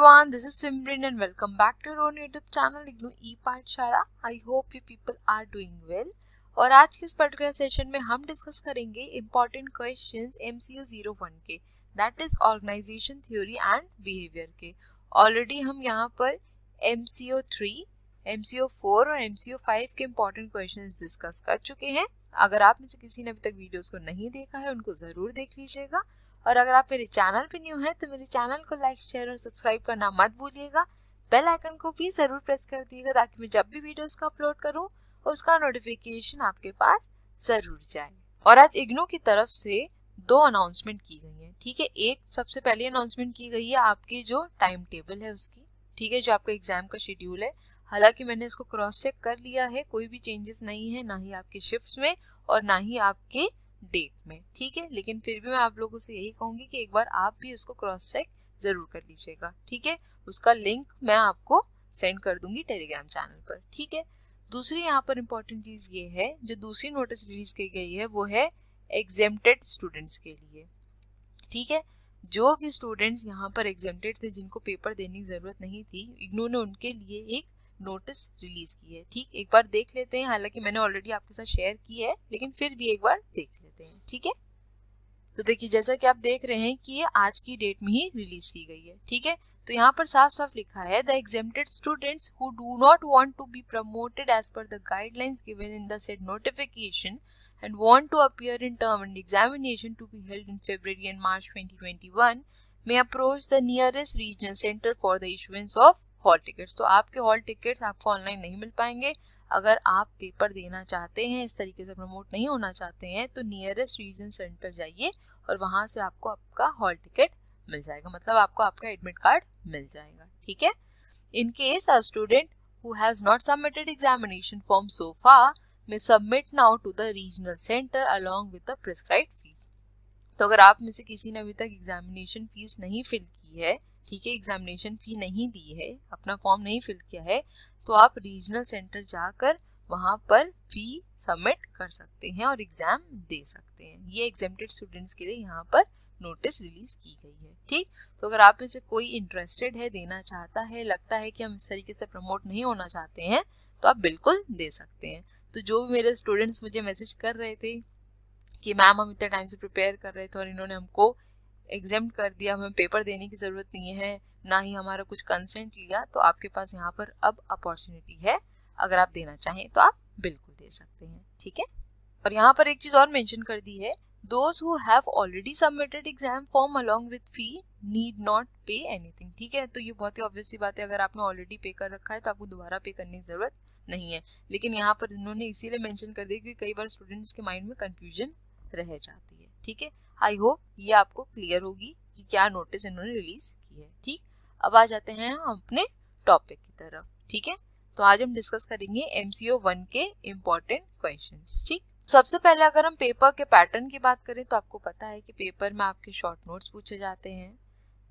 everyone, this is Simran and welcome back to your own YouTube channel IGNOU E-पाठशाला। I hope you people are doing well। और आज के इस particular session में हम discuss करेंगे important questions MCQ 01 के, that is organization theory and behaviour के। Already हम यहाँ पर MCQ 3, MCQ 4 और MCQ 5 के इम्पॉर्टेंट क्वेश्चंस डिस्कस कर चुके हैं। अगर आप में से किसी ने अभी तक वीडियोस को नहीं देखा है उनको ज़रूर देख लीजिएगा। और अगर आप मेरे चैनल पे न्यू हैं तो मेरे चैनल को लाइक, शेयर और सब्सक्राइब करना मत भूलिएगा। बेल आइकन को भी ज़रूर प्रेस कर दीजिएगा ताकि मैं जब भी वीडियोस का अपलोड करूं उसका नोटिफिकेशन आपके पास ज़रूर जाए। और आज इग्नू की तरफ से 2 अनाउंसमेंट की गई हैं, ठीक है। एक सबसे पहली अनाउंसमेंट की गई है आपकी जो टाइम टेबल है उसकी, ठीक है, जो आपका एग्जाम का शेड्यूल है। हालांकि मैंने इसको क्रॉस चेक कर लिया है, कोई भी चेंजेस नहीं है, ना ही आपके शिफ्ट्स में और ना ही आपके डेट में, ठीक है। लेकिन फिर भी मैं आप लोगों से यही कहूंगी कि एक बार आप भी उसको क्रॉस चेक जरूर कर लीजिएगा, ठीक है। उसका लिंक मैं आपको सेंड कर दूंगी टेलीग्राम चैनल पर, ठीक है। दूसरी यहाँ पर इम्पोर्टेंट चीज ये है, जो दूसरी नोटिस रिलीज की गई है वो है एग्जेम्प्टेड स्टूडेंट्स के लिए, ठीक है। जो भी स्टूडेंट्स यहाँ पर एग्जेम्प्टेड थे, जिनको पेपर देने की जरूरत नहीं थी, इग्नू ने उनके लिए एक नोटिस रिलीज की है, ठीक। एक बार देख लेते हैं, हालांकि मैंने ऑलरेडी आपके साथ शेयर की है लेकिन फिर भी एक बार देख लेते हैं, ठीक है। तो देखिए, जैसा कि आप देख रहे हैं कि ये आज की डेट में ही रिलीज की गई है, ठीक है। तो यहाँ पर साफ साफ लिखा है, the exempted students who do not want to be promoted as per the guidelines given in the said notification and want to appear in term and examination to be held in February and March 2021 may approach the nearest regional center for the issuance of hall tickets. तो आपके hall tickets आपको online नहीं मिल पाएंगे। अगर आप paper देना चाहते हैं, इस तरीके से प्रमोट नहीं होना चाहते हैं, तो नियरेस्ट रीजन सेंटर जाइए और वहां से आपको आपका हॉल टिकट मिल जाएगा, मतलब आपको आपका एडमिट कार्ड मिल जाएगा, ठीक है। In case a student who has not submitted examination form so far may submit now to the regional center along with the prescribed fees। तो अगर आप में से किसी ने अभी तक एग्जामिनेशन फीस नहीं फिल की है, ठीक है, एग्जामिनेशन फी नहीं दी है, अपना फॉर्म नहीं फिल किया है, तो आप रीजनल सेंटर जाकर वहां पर फी सबमिट कर सकते हैं और एग्जाम दे सकते हैं। ये एग्जेम्प्टेड स्टूडेंट्स के लिए यहाँ पर नोटिस रिलीज की गई है, ठीक। तो अगर आप में से कोई इंटरेस्टेड है, देना चाहता है, लगता है कि हम इस तरीके से प्रमोट नहीं होना चाहते हैं, तो आप बिल्कुल दे सकते हैं। तो जो भी मेरे स्टूडेंट्स मुझे मैसेज कर रहे थे कि मैम हम इतने टाइम से प्रिपेयर कर रहे थे और इन्होंने हमको एग्जेम्प्ट कर दिया, हमें पेपर देने की ज़रूरत नहीं है, ना ही हमारा कुछ कंसेंट लिया, तो आपके पास यहाँ पर अब अपॉर्चुनिटी है। अगर आप देना चाहें तो आप बिल्कुल दे सकते हैं, ठीक है। और यहाँ पर एक चीज़ और मेंशन कर दी है, those who have already submitted exam form along with fee need not pay anything, ठीक है। तो ये बहुत ही ऑब्वियस सी बात है, अगर आपने ऑलरेडी पे कर रखा है तो आपको दोबारा पे करने की ज़रूरत नहीं है। लेकिन यहाँ पर इन्होंने इसीलिए मेंशन कर दिया क्योंकि कई बार स्टूडेंट्स के माइंड में कंफ्यूजन रह जाती है, ठीक है। आई होप ये आपको क्लियर होगी कि क्या नोटिस इन्होंने रिलीज की है, ठीक। अब आ जाते हैं हम अपने टॉपिक की तरफ, ठीक है। तो आज हम डिस्कस करेंगे MCQ 1 के इम्पोर्टेंट क्वेश्चंस, ठीक। सबसे पहले अगर हम पेपर के पैटर्न की बात करें तो आपको पता है कि पेपर में आपके शॉर्ट नोट्स पूछे जाते हैं,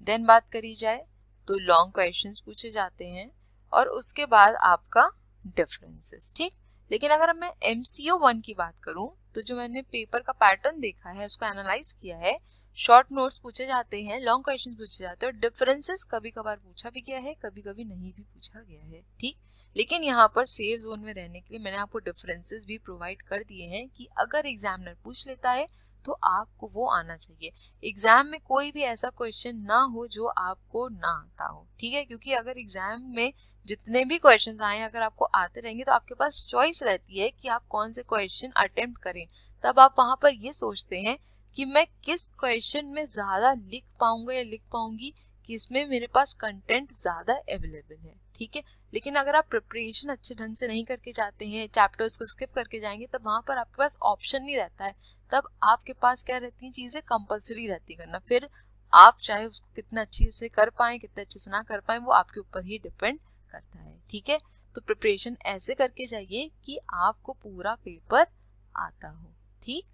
देन बात करी जाए तो लॉन्ग क्वेश्चंस पूछे जाते हैं और उसके बाद आपका डिफरेंसेस, ठीक। लेकिन अगर मैं MCQ 1 की बात करूं तो जो मैंने पेपर का पैटर्न देखा है, उसको एनालाइज किया है, शॉर्ट नोट्स पूछे जाते हैं, लॉन्ग क्वेश्चंस पूछे जाते हैं और डिफरेंसेस कभी कभार पूछा भी गया है, कभी कभी नहीं भी पूछा गया है, ठीक। लेकिन यहाँ पर सेफ जोन में रहने के लिए मैंने आपको डिफरेंसेस भी प्रोवाइड कर दिए हैं कि अगर एग्जामिनर पूछ लेता है तो आपको वो आना चाहिए। एग्जाम में कोई भी ऐसा क्वेश्चन ना हो जो आपको ना आता हो, ठीक है, क्योंकि अगर एग्जाम में जितने भी क्वेश्चंस आए अगर आपको आते रहेंगे तो आपके पास चॉइस रहती है कि आप कौन से क्वेश्चन अटेम्प्ट करें। तब आप वहां पर ये सोचते हैं कि मैं किस क्वेश्चन में ज्यादा लिख पाऊंगा या लिख पाऊंगी, किसमें मेरे पास कंटेंट ज्यादा अवेलेबल है, ठीक है। लेकिन अगर आप प्रिपरेशन अच्छे ढंग से नहीं करके जाते हैं, चैप्टर्स को स्किप करके जाएंगे, तब वहां पर आपके पास ऑप्शन नहीं रहता है। तब आपके पास क्या रहती हैं, चीजें कंपलसरी रहती करना, फिर आप चाहे उसको कितना अच्छे से कर पाए, कितने अच्छे से ना कर पाए, वो आपके ऊपर ही डिपेंड करता है, ठीक है। तो प्रिपरेशन ऐसे करके जाइए कि आपको पूरा पेपर आता हो, ठीक।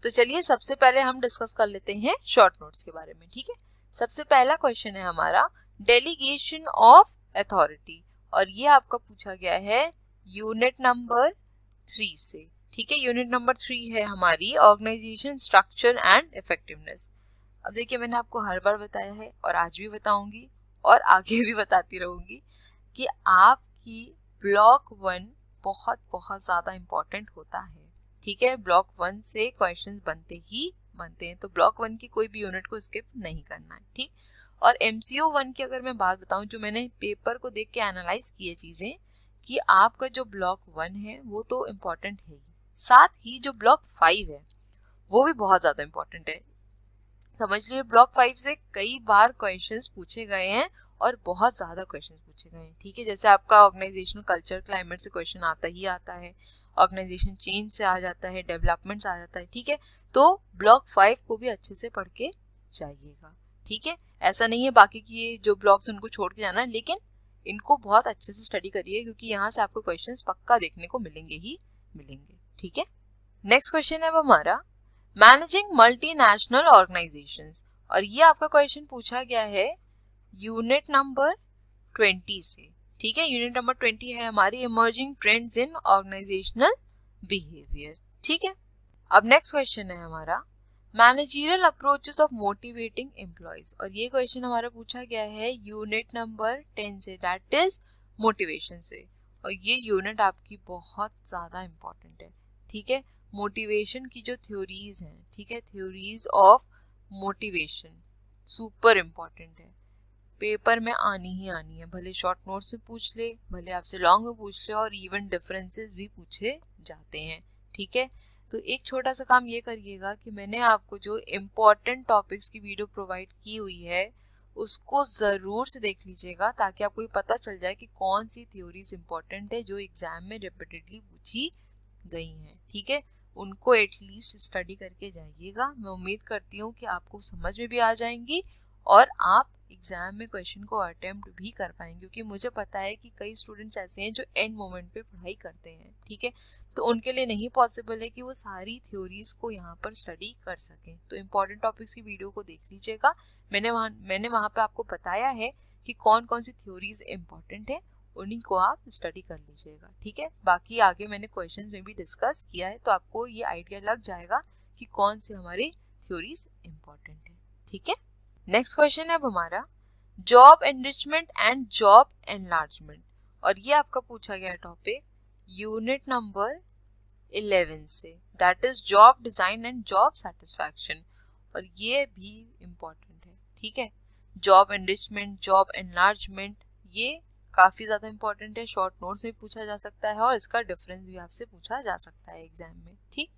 तो चलिए सबसे पहले हम डिस्कस कर लेते हैं शॉर्ट नोट्स के बारे में, ठीक है। सबसे पहला क्वेश्चन है हमारा डेलीगेशन ऑफ अथॉरिटी और ये आपका पूछा गया है यूनिट नंबर 3 से, ठीक है। यूनिट नंबर 3 है हमारी ऑर्गेनाइजेशन स्ट्रक्चर एंड इफेक्टिवनेस। अब देखिए, मैंने आपको हर बार बताया है और आज भी बताऊंगी, और आगे भी बताती रहूँगी कि आपकी ब्लॉक 1 बहुत बहुत ज़्यादा इम्पॉर्टेंट होता है, ठीक है। ब्लॉक 1 से क्वेश्चंस बनते हैं, तो ब्लॉक 1 की कोई भी यूनिट को स्किप नहीं करना है, ठीक। और MCO 1 की अगर मैं बात बताऊं, जो मैंने पेपर को देख के एनालाइज किए चीज़ें, कि आपका जो ब्लॉक 1 है वो तो इम्पॉर्टेंट है ही, साथ ही जो ब्लॉक 5 है वो भी बहुत ज़्यादा इम्पॉर्टेंट है। समझ लीजिए ब्लॉक 5 से कई बार क्वेश्चंस पूछे गए हैं और बहुत ज़्यादा क्वेश्चंस पूछे गए हैं, ठीक है। जैसे आपका ऑर्गेनाइजेशनल कल्चर क्लाइमेट से क्वेश्चन आता ही आता है, ऑर्गेनाइजेशन चेंज से आ जाता है, डेवलपमेंट से आ जाता है, ठीक है। तो ब्लॉक 5 को भी अच्छे से पढ़ के जाइएगा, ठीक है। ऐसा नहीं है बाकी की जो ब्लॉक्स उनको छोड़ के जाना है, लेकिन इनको बहुत अच्छे से स्टडी करिए, क्योंकि यहाँ से आपको क्वेश्चंस पक्का देखने को मिलेंगे ही मिलेंगे, ठीक है। नेक्स्ट क्वेश्चन है वो हमारा मैनेजिंग मल्टीनेशनल ऑर्गेनाइजेशंस, और ये आपका क्वेश्चन पूछा गया है यूनिट नंबर 20 से, ठीक है। यूनिट नंबर 20 है हमारी emerging trends in organizational behaviour, ठीक है। अब नेक्स्ट क्वेश्चन है हमारा managerial approaches of motivating employees, और ये क्वेश्चन हमारा पूछा गया है यूनिट नंबर 10 से, दैट इज मोटिवेशन से, और ये यूनिट आपकी बहुत ज़्यादा इम्पोर्टेंट है, ठीक है। मोटिवेशन की जो थ्योरीज हैं, ठीक है, theories of motivation super important है, पेपर में आनी ही आनी है, भले शॉर्ट नोट्स में पूछ ले, भले आपसे लॉन्ग में पूछ ले, और इवन डिफरेंसेस भी पूछे जाते हैं, ठीक है। तो एक छोटा सा काम ये करिएगा कि मैंने आपको जो इम्पोर्टेंट टॉपिक्स की वीडियो प्रोवाइड की हुई है उसको ज़रूर से देख लीजिएगा, ताकि आपको ये पता चल जाए कि कौन सी थ्योरीज इम्पोर्टेंट है जो एग्जाम में रिपीटेडली पूछी गई हैं, ठीक है। उनको एटलीस्ट स्टडी करके जाइएगा। मैं उम्मीद करती हूँ कि आपको समझ में भी आ जाएंगी और आप एग्जाम में क्वेश्चन को अटेम्प्ट भी कर पाएंगे, क्योंकि मुझे पता है कि कई स्टूडेंट्स ऐसे हैं जो एंड मोमेंट पे पढ़ाई करते हैं, ठीक है। तो उनके लिए नहीं पॉसिबल है कि वो सारी थ्योरीज को यहाँ पर स्टडी कर सकें। तो इम्पॉर्टेंट टॉपिक्स की वीडियो को देख लीजिएगा, मैंने वहाँ पे आपको बताया है कि कौन कौन सी थ्योरीज इम्पॉर्टेंट है, उन्हीं को आप स्टडी कर लीजिएगा, ठीक है। बाकी आगे मैंने क्वेश्चंस में भी डिस्कस किया है, तो आपको ये आइडिया लग जाएगा कि कौन से हमारी थ्योरीज इम्पॉर्टेंट है, ठीक है। नेक्स्ट क्वेश्चन है अब हमारा job enrichment and job enlargement, और ये आपका पूछा गया टॉपिक यूनिट नंबर 11 से, that is job design and job satisfaction, और ये भी इम्पोर्टेंट है, ठीक है। जॉब एनरिचमेंट, जॉब एनलार्जमेंट, ये काफी ज्यादा इंपॉर्टेंट है, शॉर्ट नोट्स में पूछा जा सकता है और इसका डिफरेंस भी आपसे पूछा जा सकता है एग्जाम में, ठीक।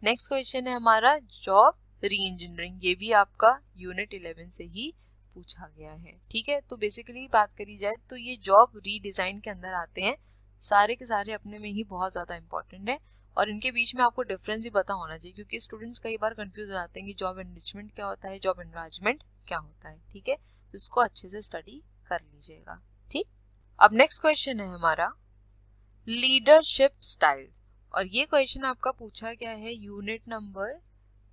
नेक्स्ट क्वेश्चन है हमारा जॉब री इंजीनियरिंग, ये भी आपका यूनिट 11 से ही पूछा गया है, ठीक है। तो बेसिकली बात करी जाए तो ये जॉब रीडिजाइन के अंदर आते हैं, सारे के सारे अपने में ही बहुत ज़्यादा इंपॉर्टेंट है, और इनके बीच में आपको डिफरेंस भी पता होना चाहिए, क्योंकि स्टूडेंट्स कई बार कंफ्यूज हो जाते हैं कि जॉब एनरिचमेंट क्या होता है, जॉब एनलार्जमेंट क्या होता है, ठीक है। तो इसको अच्छे से स्टडी कर लीजिएगा, ठीक। अब नेक्स्ट क्वेश्चन है हमारा लीडरशिप स्टाइल, और ये क्वेश्चन आपका पूछा गया है यूनिट नंबर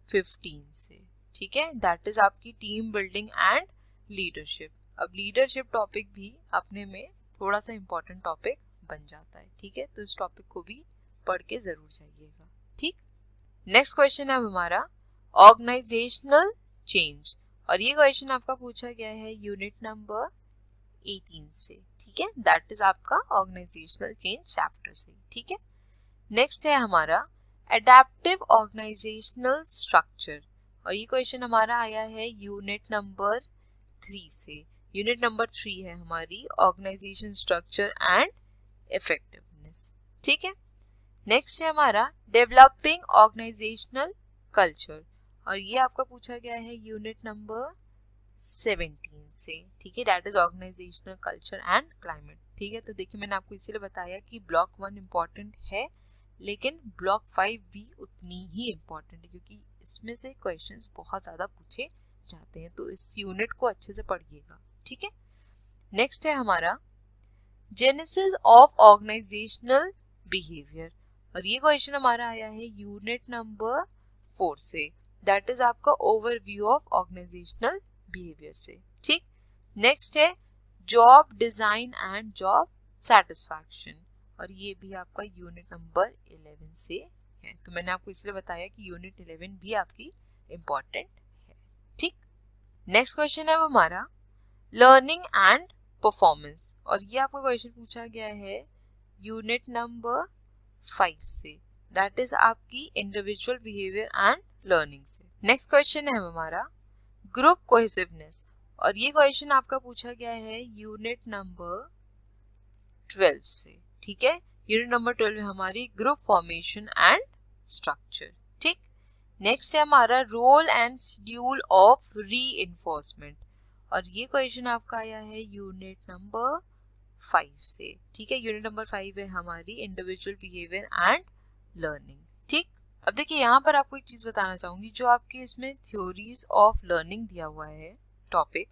15 से, ठीक है, दैट इज आपकी टीम बिल्डिंग एंड लीडरशिप। अब लीडरशिप टॉपिक भी अपने में थोड़ा सा इंपॉर्टेंट टॉपिक बन जाता है, ठीक है। तो इस टॉपिक को भी पढ़ के जरूर जाइएगा, ठीक। नेक्स्ट क्वेश्चन है हमारा ऑर्गेनाइजेशनल चेंज, और ये क्वेश्चन आपका पूछा गया है यूनिट नंबर 18 से, ठीक है, दैट इज आपका ऑर्गेनाइजेशनल चेंज चैप्टर से, ठीक है। नेक्स्ट है हमारा एडेप्टिव ऑर्गेनाइजेशनल स्ट्रक्चर, और ये क्वेश्चन हमारा आया है यूनिट नंबर 3 से। यूनिट नंबर 3 है हमारी ऑर्गेनाइजेशन स्ट्रक्चर एंड इफेक्टिवनेस, ठीक है। नेक्स्ट है हमारा डेवलपिंग ऑर्गेनाइजेशनल कल्चर, और ये आपका पूछा गया है यूनिट नंबर 17 से, ठीक है, that is organizational culture and climate, ठीक है। तो देखिए मैंने आपको इसीलिए बताया कि ब्लॉक 1 इम्पॉर्टेंट है, लेकिन ब्लॉक 5 भी उतनी ही इम्पॉर्टेंट है, क्योंकि इसमें से क्वेश्चंस बहुत ज़्यादा पूछे जाते हैं, तो इस यूनिट को अच्छे से पढ़िएगा, ठीक है। नेक्स्ट है हमारा जेनेसिस ऑफ ऑर्गेनाइजेशनल बिहेवियर, और ये क्वेश्चन हमारा आया है यूनिट नंबर 4 से, दैट इज आपका ओवरव्यू ऑफ ऑर्गेनाइजेशनल बिहेवियर से, ठीक। नेक्स्ट है job design and job satisfaction, और ये भी आपका यूनिट नंबर 11 से है। तो मैंने आपको इसलिए बताया कि यूनिट 11 भी आपकी इंपॉर्टेंट है, ठीक। नेक्स्ट क्वेश्चन है वो हमारा लर्निंग एंड परफॉर्मेंस, और ये आपका क्वेश्चन पूछा गया है यूनिट नंबर 5 से, दैट इज आपकी इंडिविजुअल बिहेवियर एंड लर्निंग से। नेक्स्ट क्वेश्चन है हमारा ग्रुप कोहेसिवनेस, और ये क्वेश्चन आपका पूछा गया है यूनिट नंबर 12 से, ठीक है। यूनिट नंबर 12 है हमारी ग्रुप फॉर्मेशन एंड स्ट्रक्चर, ठीक। नेक्स्ट है हमारा role and schedule of reinforcement, और ये क्वेश्चन आपका आया है यूनिट नंबर 5 से, ठीक है। यूनिट नंबर 5 है हमारी इंडिविजुअल बिहेवियर एंड लर्निंग, ठीक। अब देखिए यहाँ पर आपको एक चीज बताना चाहूंगी, जो आपके इसमें थ्योरीज ऑफ लर्निंग दिया हुआ है टॉपिक,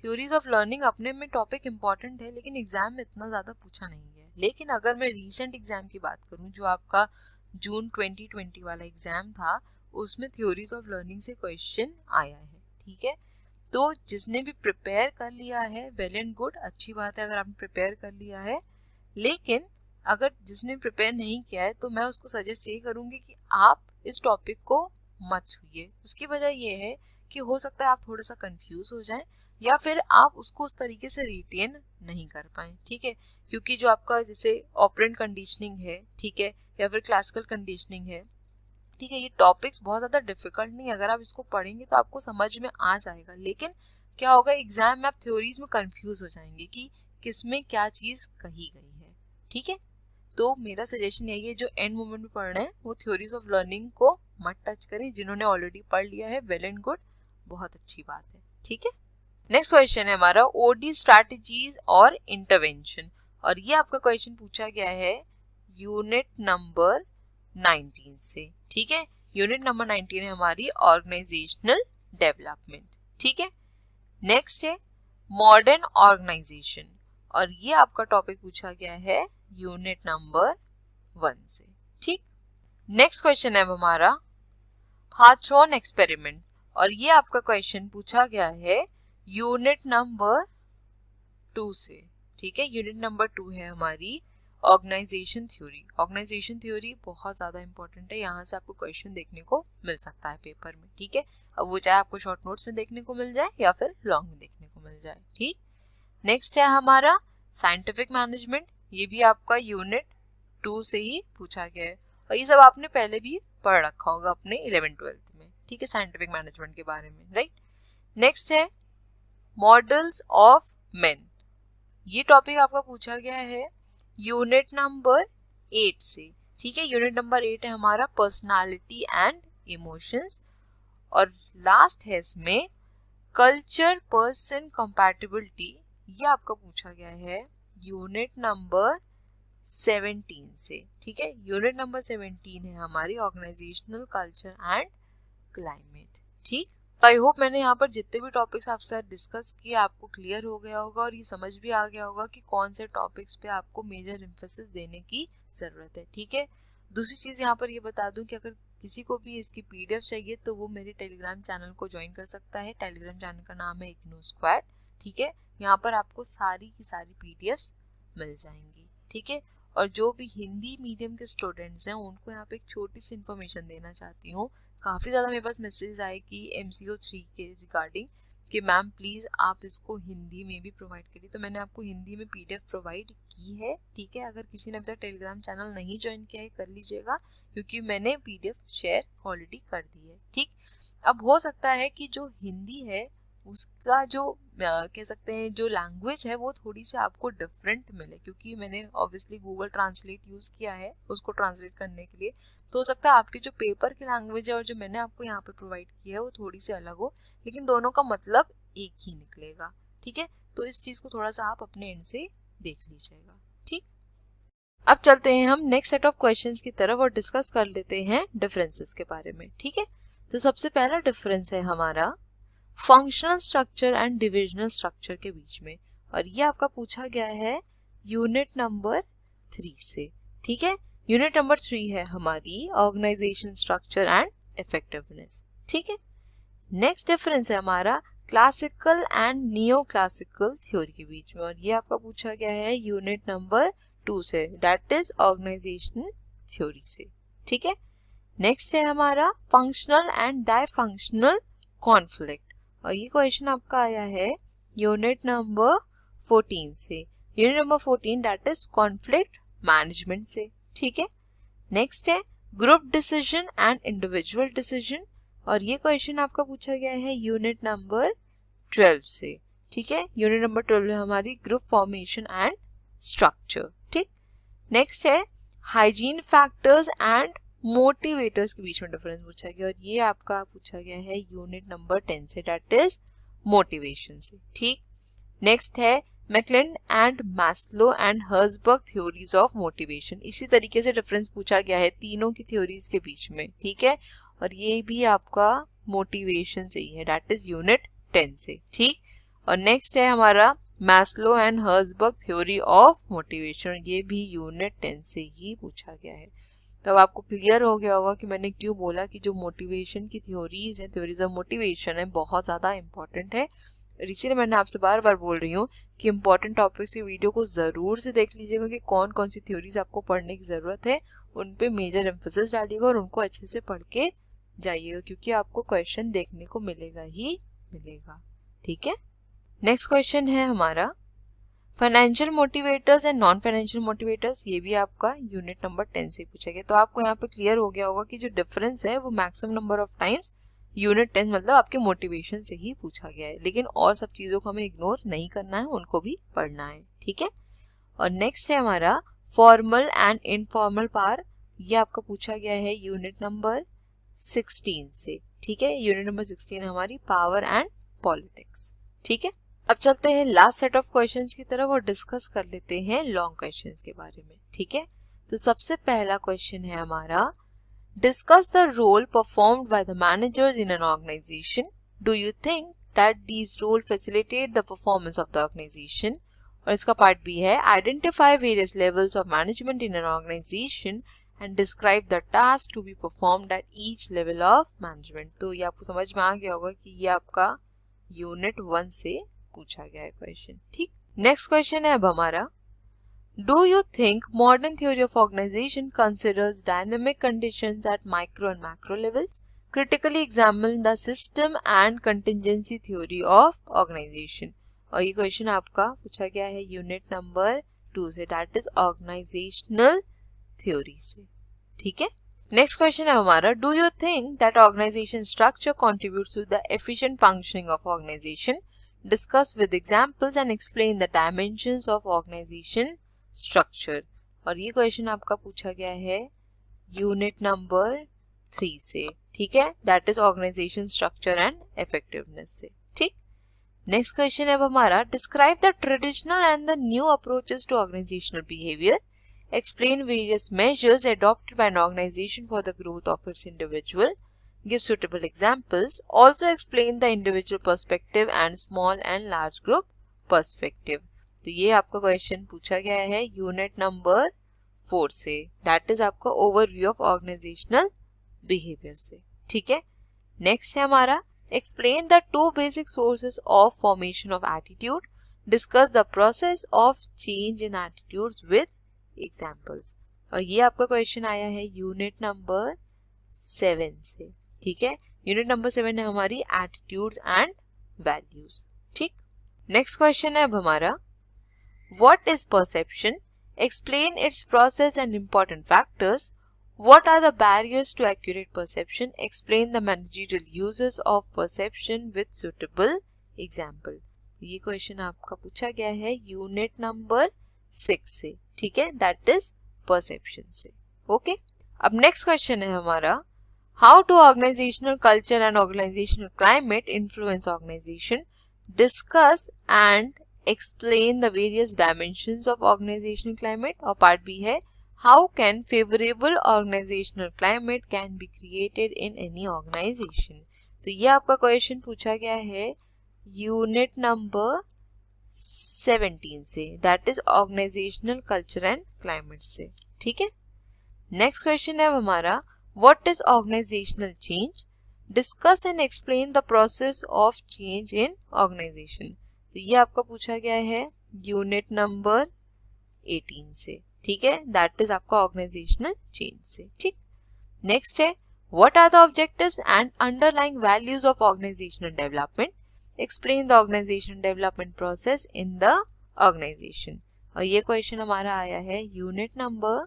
थ्योरीज ऑफ लर्निंग अपने में टॉपिक इंपॉर्टेंट है, लेकिन एग्जाम में इतना ज्यादा पूछा नहीं है। लेकिन अगर मैं रीसेंट एग्जाम की बात करूं, जो आपका जून 2020 वाला एग्जाम था, उसमें थ्योरीज ऑफ लर्निंग से क्वेश्चन आया है, ठीक है। तो जिसने भी प्रिपेयर कर लिया है वेल एंड गुड, अच्छी बात है अगर आपने प्रिपेयर कर लिया है। लेकिन अगर जिसने प्रिपेयर नहीं किया है, तो मैं उसको सजेस्ट यही करूंगी कि आप इस टॉपिक को मत छूइए। उसकी वजह ये है कि हो सकता है आप थोड़ा सा कंफ्यूज हो जाएं, या फिर आप उसको उस तरीके से रिटेन नहीं कर पाए, ठीक है। क्योंकि जो आपका जैसे ऑपरेंट कंडीशनिंग है, ठीक है, या फिर क्लासिकल कंडीशनिंग है, ठीक है, ये टॉपिक्स बहुत ज़्यादा डिफिकल्ट नहीं, अगर आप इसको पढ़ेंगे तो आपको समझ में आ जाएगा। लेकिन क्या होगा, एग्जाम में आप थ्योरीज में कंफ्यूज हो जाएंगे कि किसमें क्या चीज़ कही गई है, ठीक है। तो मेरा सजेशन यही है, जो एंड मोमेंट में पढ़ रहे हैं वो थ्योरीज ऑफ लर्निंग को मत टच करें। जिन्होंने ऑलरेडी पढ़ लिया है वेल एंड गुड, बहुत अच्छी बात है, ठीक है। नेक्स्ट क्वेश्चन है हमारा ओडी स्ट्रैटेजीज और इंटरवेंशन, और ये आपका क्वेश्चन पूछा गया है यूनिट नंबर 19 से, ठीक है। यूनिट नंबर 19 है हमारी ऑर्गेनाइजेशनल डेवलपमेंट, ठीक है। नेक्स्ट है मॉडर्न ऑर्गेनाइजेशन, और ये आपका टॉपिक पूछा गया है यूनिट नंबर 1 से, ठीक। नेक्स्ट क्वेश्चन है हमारा हाथरॉन एक्सपेरिमेंट, और ये आपका क्वेश्चन पूछा गया है यूनिट नंबर 2 से, ठीक है। यूनिट नंबर 2 है हमारी ऑर्गेनाइजेशन थ्योरी। ऑर्गेनाइजेशन थ्योरी बहुत ज़्यादा इंपॉर्टेंट है, यहाँ से आपको क्वेश्चन देखने को मिल सकता है पेपर में, ठीक है। अब वो चाहे आपको शॉर्ट नोट्स में देखने को मिल जाए या फिर लॉन्ग में देखने को मिल जाए, ठीक। नेक्स्ट है हमारा साइंटिफिक मैनेजमेंट, ये भी आपका यूनिट 2 से ही पूछा गया है, और ये सब आपने पहले भी पढ़ रखा होगा अपने 11th-12th में, ठीक है, साइंटिफिक मैनेजमेंट के बारे में, राइट। नेक्स्ट है मॉडल्स ऑफ मेन, ये टॉपिक आपका पूछा गया है यूनिट नंबर 8 से, ठीक है। यूनिट नंबर 8 है हमारा पर्सनालिटी एंड इमोशंस, और लास्ट है इसमें कल्चर पर्सन कंपैटिबिलिटी, ये आपका पूछा गया है यूनिट नंबर 17 से, ठीक है। यूनिट नंबर 17 है हमारी ऑर्गेनाइजेशनल कल्चर एंड क्लाइमेट, ठीक। तो आई होप मैंने यहाँ पर जितने भी टॉपिक्स आपके साथ डिस्कस किए आपको क्लियर हो गया होगा, और ये समझ भी आ गया होगा कि कौन से टॉपिक्स पे आपको मेजर एम्फेसिस देने की जरूरत है, ठीक है। दूसरी चीज यहाँ पर ये बता दूं कि अगर किसी को भी इसकी पीडीएफ चाहिए तो वो मेरे टेलीग्राम चैनल को ज्वाइन कर सकता है। टेलीग्राम चैनल का नाम है इग्नू स्क्वाड, ठीक है। यहाँ पर आपको सारी की सारी पीडीएफ्स मिल जाएंगी, ठीक है। और जो भी हिंदी मीडियम के स्टूडेंट्स हैं उनको यहाँ पे एक छोटी सी इन्फॉर्मेशन देना चाहती हूँ। काफ़ी ज़्यादा मेरे पास मैसेज आए कि MCO 3 के रिगार्डिंग कि मैम प्लीज़ आप इसको हिंदी में भी प्रोवाइड करिए, तो मैंने आपको हिंदी में PDF प्रोवाइड की है, ठीक है। अगर किसी ने अभी तक टेलीग्राम चैनल नहीं ज्वाइन किया है कर लीजिएगा, क्योंकि मैंने PDF शेयर ऑलरेडी कर दी है, ठीक। अब हो सकता है कि जो हिंदी है उसका जो कह सकते हैं जो लैंग्वेज है वो थोड़ी सी आपको डिफरेंट मिले, क्योंकि मैंने ऑब्वियसली गूगल ट्रांसलेट यूज़ किया है उसको ट्रांसलेट करने के लिए। तो हो सकता है आपकी जो पेपर की लैंग्वेज है और जो मैंने आपको यहाँ पे प्रोवाइड की है वो थोड़ी सी अलग हो, लेकिन दोनों का मतलब एक ही निकलेगा, ठीक है। तो इस चीज़ को थोड़ा सा आप अपने एंड से देख लीजिएगा, ठीक। अब चलते हैं हम नेक्स्ट सेट ऑफ क्वेश्चंस की तरफ और डिस्कस कर लेते हैं डिफरेंसेस के बारे में, ठीक है। तो सबसे पहला डिफरेंस है हमारा functional structure and divisional structure के बीच में, और ये आपका पूछा गया है यूनिट नंबर 3 से, ठीक है। यूनिट नंबर 3 है हमारी ऑर्गेनाइजेशन स्ट्रक्चर एंड इफेक्टिवनेस, ठीक है। नेक्स्ट डिफरेंस है हमारा classical and neo classical theory के बीच में, और ये आपका पूछा गया है यूनिट नंबर 2 से, दैट इज ऑर्गेनाइजेशन थ्योरी से, ठीक है। नेक्स्ट है हमारा functional and dysfunctional conflict, और ये क्वेश्चन आपका आया है यूनिट नंबर 14 से। Unit number 14 that is conflict management से। ठीक है, नेक्स्ट है group decision and individual decision, और ये क्वेश्चन आपका पूछा गया है यूनिट नंबर 12 से। ठीक है, यूनिट नंबर 12 है हमारी ग्रुप फॉर्मेशन एंड स्ट्रक्चर। ठीक, नेक्स्ट है हाइजीन फैक्टर्स एंड मोटिवेटर्स के बीच में डिफरेंस पूछा गया, और ये आपका पूछा गया है यूनिट नंबर 10 से, दैट इज मोटिवेशन से। ठीक, नेक्स्ट है McClelland and Maslow and Herzberg theories of motivation, इसी तरीके से डिफरेंस पूछा गया है तीनों की थ्योरीज के बीच में। ठीक है, और ये भी आपका मोटिवेशन से ही है, दैट इज यूनिट 10 से। ठीक, और नेक्स्ट है हमारा Maslow and Herzberg theory of motivation, ये भी यूनिट 10 से ही पूछा गया है। तो अब आपको क्लियर हो गया होगा कि मैंने क्यों बोला कि जो मोटिवेशन की थ्योरीज है, थ्योरीज ऑफ मोटिवेशन है, बहुत ज़्यादा इंपॉर्टेंट है। इसीलिए मैंने आपसे बार बार बोल रही हूँ कि इंपॉर्टेंट टॉपिक्स की वीडियो को ज़रूर से देख लीजिएगा कि कौन कौन सी थ्योरीज आपको पढ़ने की ज़रूरत है, उन पे मेजर एम्फेसिस डालिएगा और उनको अच्छे से पढ़ के जाइएगा, क्योंकि आपको क्वेश्चन देखने को मिलेगा ही मिलेगा। ठीक है, नेक्स्ट क्वेश्चन है हमारा financial motivators and non financial motivators, ये भी आपका यूनिट नंबर 10 से पूछा गया। तो आपको यहाँ पे क्लियर हो गया होगा कि जो डिफरेंस है वो maximum number of times unit 10 मतलब आपके मोटिवेशन से ही पूछा गया है, लेकिन और सब चीज़ों को हमें इग्नोर नहीं करना है, उनको भी पढ़ना है। ठीक है, और नेक्स्ट है हमारा फॉर्मल एंड इनफॉर्मल पावर, ये आपका पूछा गया है यूनिट नंबर 16 से। ठीक है, यूनिट नंबर 16 हमारी पावर एंड पॉलिटिक्स। ठीक है, अब चलते हैं लास्ट सेट ऑफ क्वेश्चंस की तरफ और डिस्कस कर लेते हैं लॉन्ग क्वेश्चंस के बारे में। ठीक है, तो सबसे पहला क्वेश्चन है हमारा discuss the role performed by the managers in an organization, do you think that these role facilitate the performance of the organization. और इसका पार्ट बी है identify various levels of management in an organization and describe the task to be performed at each level of management. तो ये आपको समझ में आ गया होगा कि ये आपका यूनिट 1 से पूछा गया है क्वेश्चन। ठीक, नेक्स्ट क्वेश्चन है अब हमारा do you think modern theory of organization considers dynamic conditions at micro and macro levels, critically examine the system and contingency theory of organization. और ये क्वेश्चन आपका पूछा गया है यूनिट नंबर 2 से, दैट इज ऑर्गेनाइजेशनल थ्योरी से। ठीक है, नेक्स्ट क्वेश्चन है हमारा do you think that organization structure contributes to the efficient functioning of organization, discuss with examples and explain the dimensions of organization structure। और ये question आपका पूछा गया है यूनिट नंबर 3 से। ठीक है, that is organization structure and effectiveness से। ठीक, नेक्स्ट क्वेश्चन है अब हमारा describe the traditional and the new approaches to organizational behaviour, explain various measures adopted by an organization for the growth of its individual, give suitable examples, also explain the individual perspective and small and large group perspective। तो ये आपका question पूछा गया है unit number 4 से, that is आपका overview of organisational behaviour से। ठीक है, नेक्स्ट है हमारा explain the 2 basic sources of formation of attitude, discuss the process of change in attitudes with examples. और ये आपका क्वेश्चन आया है यूनिट नंबर 7 से। ठीक है, यूनिट नंबर 7 है हमारी एटीट्यूड्स एंड वैल्यूज। ठीक, नेक्स्ट क्वेश्चन है अब हमारा what is perception, explain its process and important factors, what are the barriers to accurate perception, explain the managerial uses of perception with suitable example. ये question आपका पूछा गया है unit number 6 से। ठीक है, दैट इज परसेप्शन से। Okay, अब नेक्स्ट क्वेश्चन है हमारा how do organizational culture and organizational climate influence organization, discuss and explain the various dimensions of organizational climate। और पार्ट बी है how can favorable organizational climate can be created in any organization। तो ये आपका question पूछा गया है unit number 17 से, that is organizational culture and climate से। ठीक है, नेक्स्ट क्वेश्चन है हमारा What is organizational change? Discuss and explain the process of change in organization। तो ये आपका पूछा गया है यूनिट नंबर 18 से। ठीक है, दैट इज आपका ऑर्गेनाइजेशनल चेंज से। ठीक, नेक्स्ट है What are the objectives and underlying values of organizational development? Explain the organization development process in the organization. और ये क्वेश्चन हमारा आया है यूनिट नंबर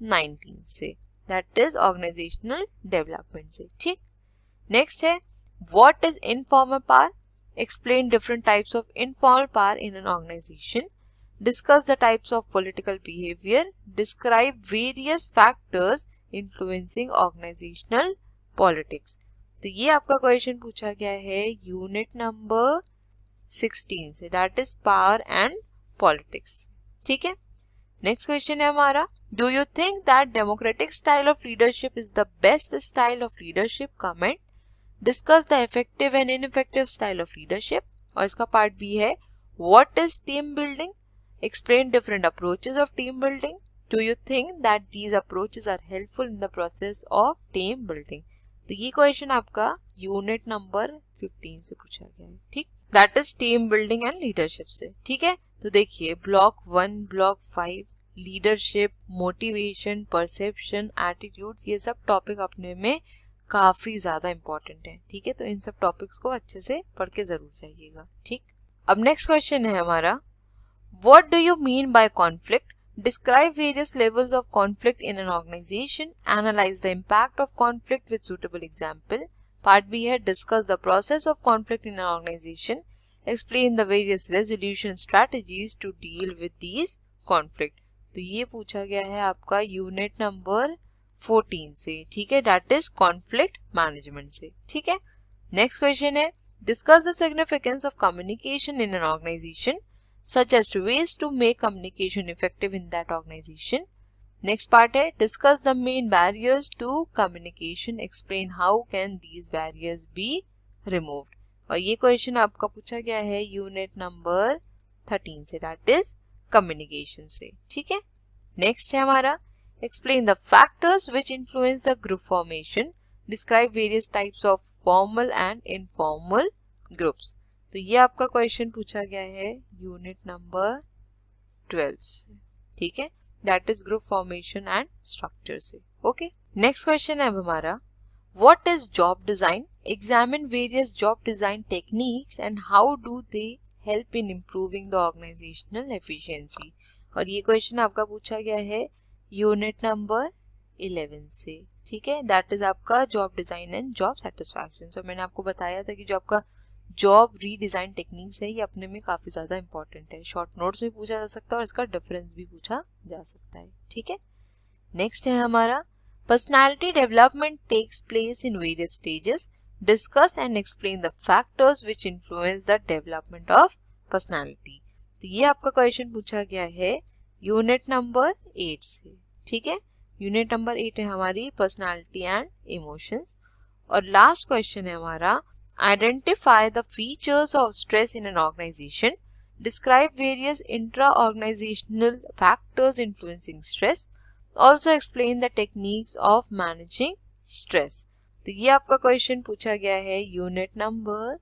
19 से, दैट इज ऑर्गेनाइजेशनल डेवलपमेंट से। ठीक, नेक्स्ट है what is informal power, explain different types of informal power in an organization, discuss the types of political behavior, describe various factors influencing organizational politics। तो ये आपका question पूछा गया है unit number 16 से, that is power and politics. ठीक है, next question है हमारा, do you think that democratic style of leadership is the best style of leadership? Comment. Discuss the effective and ineffective style of leadership. और इसका part B है what is team building, explain different approaches of team building. Do you think that these approaches are helpful in the process of team building? तो ये question आपका unit number 15 से पूछा गया है। ठीक, that is team building and leadership से। ठीक है, तो देखिए block 1, block 5, leadership, motivation, perception, attitude, ये सब टॉपिक अपने में काफी ज्यादा इंपॉर्टेंट है। ठीक है, तो इन सब टॉपिक्स को अच्छे से पढ़ के जरूर जाइएगा। ठीक, अब नेक्स्ट क्वेश्चन है हमारा, what do you mean by conflict? Describe various levels of conflict in an organization. Analyze the impact of conflict with suitable example. Part B है discuss the process of conflict in an organization. Explain the various resolution strategies to deal with these conflict. तो ये पूछा गया है आपका unit number 14 से। ठीक है, that is conflict management से। ठीक है, नेक्स्ट क्वेश्चन है discuss the significance of communication in an organization, such as ways to make communication effective in that organization. Next part है discuss the main barriers to communication, explain how can these barriers be removed। और ये question आपका पूछा गया है unit number 13 से, that is communication से। ठीक है, नेक्स्ट है हमारा explain the factors which influence the group formation, describe various types of formal and informal groups। तो ये आपका क्वेश्चन पूछा गया है यूनिट नंबर 12 से। ठीक है, that is group formation and structure से। ओके, नेक्स्ट क्वेश्चन है अब हमारा, what is job design, examine various job design techniques and how do they help in improving the organizational efficiency. और ये क्वेश्चन आपका पूछा गया है यूनिट नंबर 11 से। ठीक है, दैट इज आपका job design and job satisfaction. So मैंने आपको बताया था कि जो आपका जॉब रीडिजाइन टेक्निक्स है ये अपने में काफी ज्यादा इंपॉर्टेंट है, शॉर्ट नोट्स में पूछा जा सकता है और इसका डिफरेंस भी पूछा जा सकता है। ठीक है, नेक्स्ट है हमारा, personality development takes place in various stages, discuss and explain the factors which influence the development of personality. तो ये आपका क्वेश्चन पूछा गया है यूनिट नंबर 8 से। ठीक है, यूनिट नंबर 8 है हमारी पर्सनालिटी एंड इमोशंस। और लास्ट क्वेश्चन है हमारा, identify the features of stress in an organization, describe various intra-organizational factors influencing stress, also explain the techniques of managing stress। तो ये आपका क्वेश्चन पूछा गया है यूनिट नंबर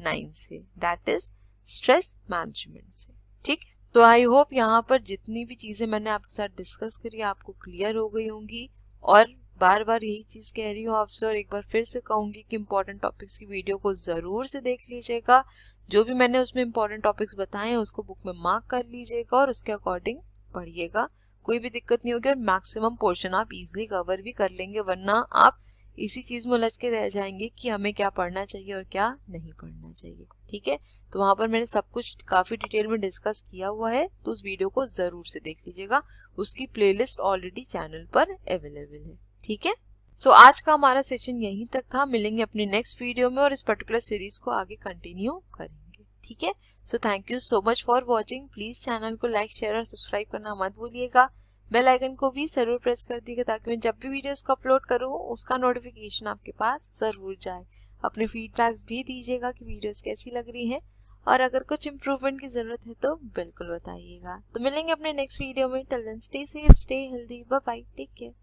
9 से, दैट इज स्ट्रेस मैनेजमेंट से। ठीक, तो आई होप यहाँ पर जितनी भी चीजें मैंने आपके साथ डिस्कस करी आपको क्लियर हो गई होंगी। और बार बार यही चीज कह रही हूँ आपसे और एक बार फिर से कहूंगी कि इंपॉर्टेंट टॉपिक्स की वीडियो को जरूर से देख लीजिएगा। जो भी मैंने उसमें इंपॉर्टेंट टॉपिक्स बताए हैं उसको बुक में मार्क कर लीजिएगा और उसके अकॉर्डिंग पढ़िएगा, कोई भी दिक्कत नहीं होगी और मैक्सिमम पोर्शन आप इजीली कवर भी कर लेंगे, वरना आप इसी चीज में उलझ के रह जाएंगे कि हमें क्या पढ़ना चाहिए और क्या नहीं पढ़ना चाहिए। ठीक है, तो वहां पर मैंने सब कुछ काफी डिटेल में डिस्कस किया हुआ है, तो उस वीडियो को जरूर से देख लीजिएगा, उसकी प्लेलिस्ट ऑलरेडी चैनल पर अवेलेबल है। ठीक है, सो आज का हमारा सेशन यहीं तक था, मिलेंगे अपने नेक्स्ट वीडियो में और इस पर्टिकुलर सीरीज को आगे कंटिन्यू करेंगे। ठीक है, so thank you so much for watching. Please channel को लाइक शेयर और सब्सक्राइब करना मत भूलिएगा, बेल आइकन को भी जरूर प्रेस कर दीजिएगा ताकि मैं जब भी वीडियोस को अपलोड करूँ उसका नोटिफिकेशन आपके पास जरूर जाए। अपने फीडबैक्स भी दीजिएगा कि वीडियोस कैसी लग रही हैं और अगर कुछ इम्प्रूवमेंट की जरूरत है तो बिल्कुल बताइएगा। तो मिलेंगे अपने नेक्स्ट वीडियो में, till then stay safe, stay healthy, bye bye, take care.